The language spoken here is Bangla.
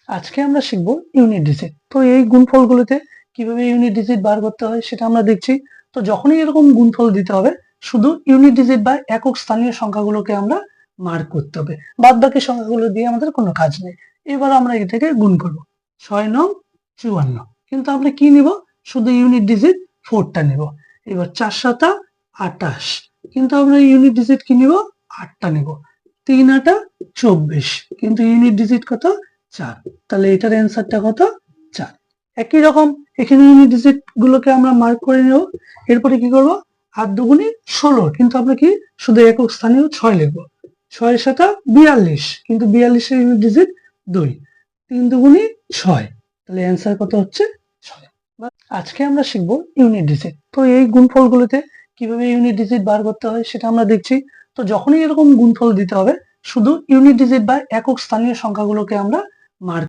আজকে আমরা শিখব ইউনিট ডিজিট। তো এই গুণফলগুলোতে কিভাবে ইউনিট ডিজিট বার করতে হয় সেটা আমরা দেখছি। তো যখনই এরকম গুণফল দিতে হবে শুধু ইউনিট ডিজিট বা একক স্থানীয় সংখ্যাগুলোকে আমরা মার্ক করতে হবে, বাদ বাকি সংখ্যাগুলো দিয়ে আমাদের কোনো কাজ নেই। এবার আমরা এটাকে গুণ করব 6 × 54, কিন্তু আমরা কি নিব, শুধু ইউনিট ডিজিট 4টা নিব। এবার 4 × 7 = 28, কিন্তু আমরা ইউনিট ডিজিট কি নিব, 8টা নিব। 3 × 8 = 24, কিন্তু ইউনিট ডিজিট কত, 4। তাহলে এটার অ্যান্সারটা কত, 4। একই রকম এখানে ইউনিট ডিজিট গুলোকে আমরা মার্ক করে নেব। এরপরে কি করব, 8 × 2 = 16, কিন্তু আমরা কি শুধু একক স্থানীয় 6 লিখব। 6 × 7 = 42, কিন্তু 42 এর ইউনিট ডিজিট 2। 3 × 2 = 6, তাহলে অ্যান্সার কত হচ্ছে 6। আজকে আমরা শিখব ইউনিট ডিজিট। তো এই গুণফলগুলোতে কিভাবে ইউনিট ডিজিট বার করতে হয় সেটা আমরা দেখছি। তো যখনই এরকম গুণফল দিতে হবে শুধু ইউনিট ডিজিট বা একক স্থানীয় সংখ্যাগুলোকে আমরা মার্ক